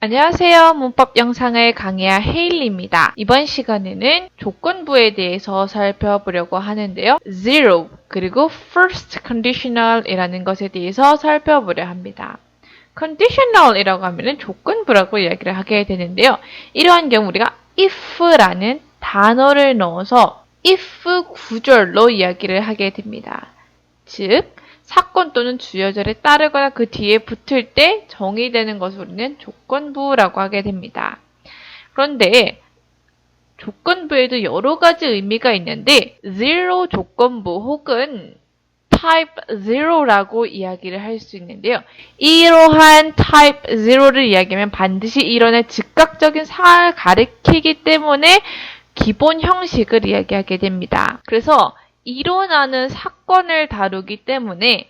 안녕하세요. 문법 영상을 강의할 헤일리입니다. 이번 시간에는 조건부에 대해서 살펴보려고 하는데요. zero 그리고 first conditional이라는 것에 대해서 살펴보려 합니다. conditional이라고 하면 조건부라고 이야기를 하게 되는데요. 이러한 경우 우리가 if라는 단어를 넣어서 if 구절로 이야기를 하게 됩니다. 즉 사건 또는 주어절에 따르거나 그 뒤에 붙을 때 정의되는 것을 우리는 조건부라고 하게 됩니다. 그런데 조건부에도 여러 가지 의미가 있는데 zero 조건부 혹은 type zero라고 이야기를 할 수 있는데요. 이러한 type zero를 이야기하면 반드시 이론의 즉각적인 상황을 가리키기 때문에 기본 형식을 이야기하게 됩니다. 그래서 일어나는 사건을 다루기 때문에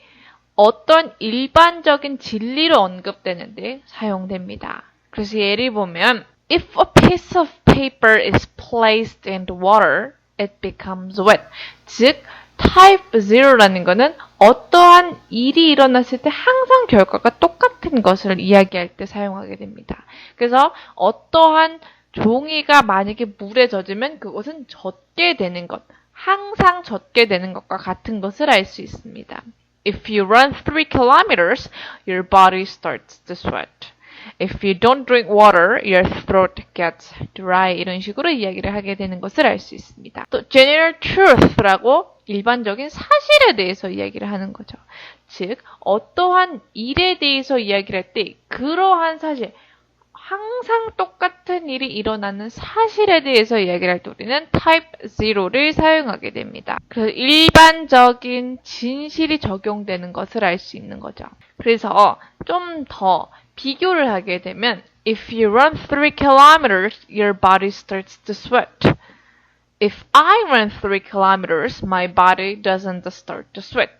어떤 일반적인 진리로 언급되는데 사용됩니다. 그래서 예를 보면 If a piece of paper is placed in the water, it becomes wet. 즉, type zero라는 것은 어떠한 일이 일어났을 때 항상 결과가 똑같은 것을 이야기할 때 사용하게 됩니다. 그래서 어떠한 종이가 만약에 물에 젖으면 그것은 젖게 되는 것, 항상 젖게 되는 것과 같은 것을 알 수 있습니다. If you run 3 kilometers, your body starts to sweat. If you don't drink water, your throat gets dry. 이런 식으로 이야기를 하게 되는 것을 알 수 있습니다. 또 general truth라고 일반적인 사실에 대해서 이야기를 하는 거죠. 즉, 어떠한 일에 대해서 이야기를 할 때 그러한 사실, 항상 똑같은 일이 일어나는 사실에 대해서 이야기를 할 때 우리는 type zero를 사용하게 됩니다. 그래서 일반적인 진실이 적용되는 것을 알 수 있는 거죠. 그래서 좀 더 비교를 하게 되면 If you run 3 kilometers, your body starts to sweat. If I run 3 kilometers, my body doesn't start to sweat.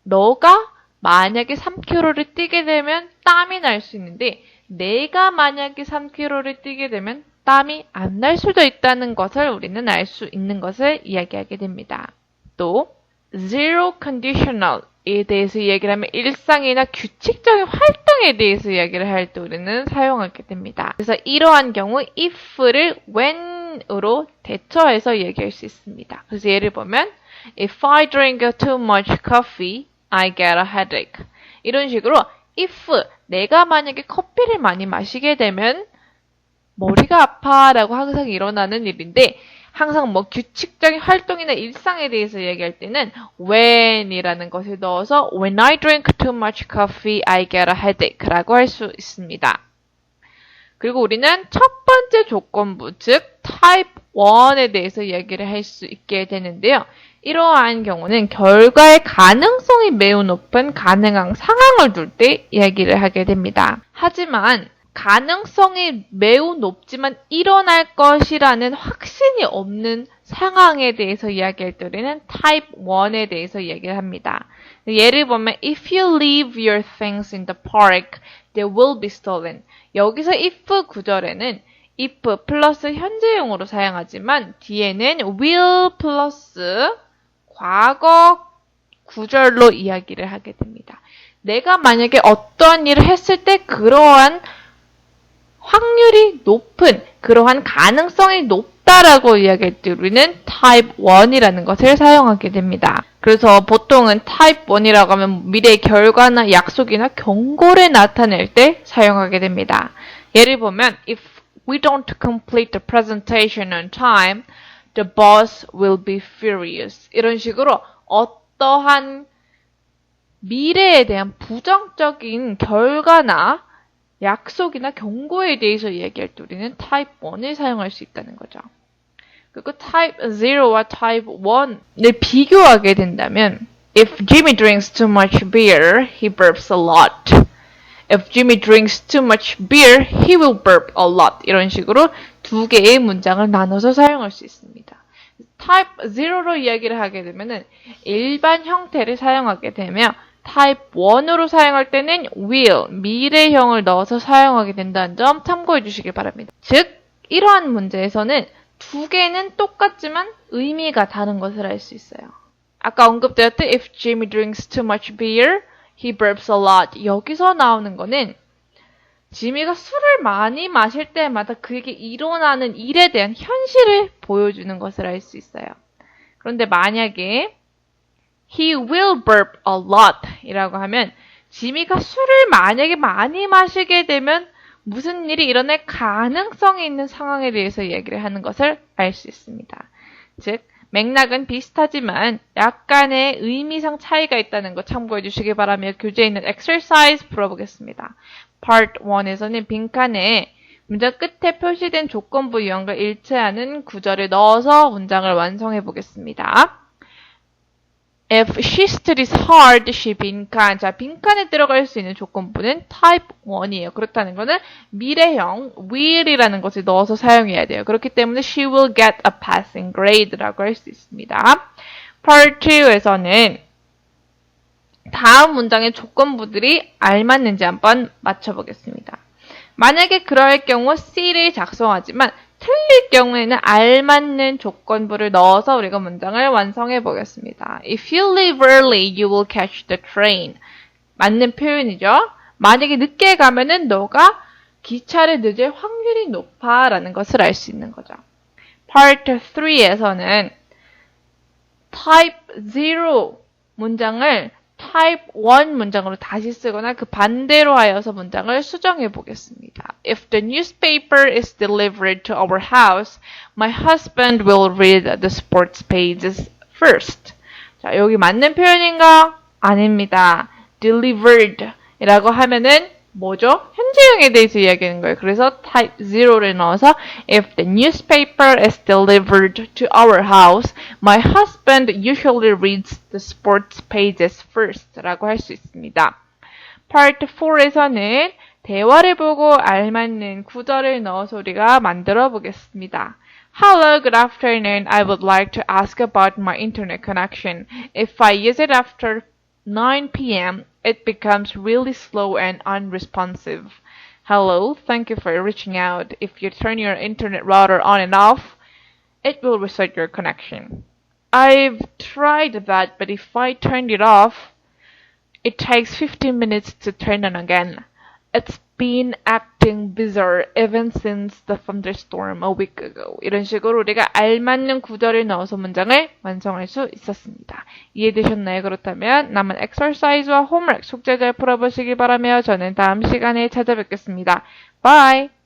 너가 만약에 3km를 뛰게 되면 땀이 날 수 있는데 내가 만약에 3km를 뛰게 되면 땀이 안 날 수도 있다는 것을 우리는 알 수 있는 것을 이야기하게 됩니다. 또 zero conditional에 대해서 이야기를 하면 일상이나 규칙적인 활동에 대해서 이야기를 할 때 우리는 사용하게 됩니다. 그래서 이러한 경우 if를 when으로 대처해서 이야기할 수 있습니다. 그래서 예를 보면 If I drink too much coffee, I get a headache. 이런 식으로 if 내가 만약에 커피를 많이 마시게 되면 머리가 아파라고 항상 일어나는 일인데 항상 뭐 규칙적인 활동이나 일상에 대해서 이야기할 때는 when이라는 것을 넣어서 When I drink too much coffee, I get a headache라고 할 수 있습니다. 그리고 우리는 첫 번째 조건부, 즉 type 1에 대해서 이야기를 할 수 있게 되는데요. 이러한 경우는 결과의 가능성이 매우 높은 가능한 상황을 둘 때 이야기를 하게 됩니다. 하지만 가능성이 매우 높지만 일어날 것이라는 확신이 없는 상황에 대해서 이야기할 때 우리는 type 1에 대해서 이야기를 합니다. 예를 보면 If you leave your things in the park, they will be stolen. 여기서 if 구절에는 if 플러스 현재용으로 사용하지만 뒤에는 will 플러스 과거 구절로 이야기를 하게 됩니다. 내가 만약에 어떠한 일을 했을 때 그러한 확률이 높은, 그러한 가능성이 높다라고 이야기할 때 우리는 type 1이라는 것을 사용하게 됩니다. 그래서 보통은 type 1이라고 하면 미래의 결과나 약속이나 경고를 나타낼 때 사용하게 됩니다. 예를 보면 If we don't complete the presentation on time, the boss will be furious. 이런 식으로 어떠한 미래에 대한 부정적인 결과나 약속이나 경고에 대해서 이야기할 때 우리는 type 1을 사용할 수 있다는 거죠. 그리고 type 0와 type 1을 비교하게 된다면 If Jimmy drinks too much beer, he burps a lot. If Jimmy drinks too much beer, he will burp a lot. 이런 식으로 두 개의 문장을 나눠서 사용할 수 있습니다. type 0로 이야기를 하게 되면은 일반 형태를 사용하게 되며 type 1으로 사용할 때는 will, 미래형을 넣어서 사용하게 된다는 점 참고해 주시기 바랍니다. 즉, 이러한 문제에서는 두 개는 똑같지만 의미가 다른 것을 알 수 있어요. 아까 언급되었듯 if Jimmy drinks too much beer, he burps a lot. 여기서 나오는 거는 지미가 술을 많이 마실 때마다 그에게 일어나는 일에 대한 현실을 보여주는 것을 알 수 있어요. 그런데 만약에 He will burp a lot 이라고 하면 지미가 술을 만약에 많이 마시게 되면 무슨 일이 일어날 가능성이 있는 상황에 대해서 이야기를 하는 것을 알 수 있습니다. 즉, 맥락은 비슷하지만 약간의 의미상 차이가 있다는 거 참고해 주시기 바라며 교재에 있는 exercise 풀어보겠습니다. Part 1에서는 빈칸에 문장 끝에 표시된 조건부 유형과 일치하는 구절을 넣어서 문장을 완성해 보겠습니다. If she studies hard, she 빈칸. 자, 빈칸에 들어갈 수 있는 조건부는 type 1이에요. 그렇다는 거는 미래형 will이라는 것을 넣어서 사용해야 돼요. 그렇기 때문에 she will get a passing grade라고 할 수 있습니다. Part 2에서는 다음 문장의 조건부들이 알맞는지 한번 맞춰보겠습니다. 만약에 그럴 경우 C를 작성하지만 틀릴 경우에는 알맞는 조건부를 넣어서 우리가 문장을 완성해 보겠습니다. If you leave early, you will catch the train. 맞는 표현이죠. 만약에 늦게 가면은 너가 기차를 늦을 확률이 높아 라는 것을 알 수 있는 거죠. Part 3에서는 type 0 문장을 type 1 문장으로 다시 쓰거나 그 반대로 하여서 문장을 수정해 보겠습니다. If the newspaper is delivered to our house, my husband will read the sports pages first. 자, 여기 맞는 표현인가? 아닙니다. delivered 이라고 하면은 뭐죠? 현재형에 대해서 이야기하는 거예요. 그래서 type 0를 넣어서 If the newspaper is delivered to our house, my husband usually reads the sports pages first 라고 할 수 있습니다. Part 4에서는 대화를 보고 알맞는 구절을 넣어서 우리가 만들어 보겠습니다. Hello, good afternoon. I would like to ask about my internet connection. If I use it after 9 p.m., it becomes really slow and unresponsive. Hello, thank you for reaching out. If you turn your internet router on and off, it will reset your connection. I've tried that, but if I turned it off, it takes 15 minutes to turn on again. It's been acting bizarre even since the thunderstorm a week ago. 이런 식으로 우리가 알맞는 구절을 넣어서 문장을 완성할 수 있었습니다. 이해되셨나요? 그렇다면 남은 exercise와 homework 숙제 잘 풀어보시기 바라며 저는 다음 시간에 찾아뵙겠습니다. Bye!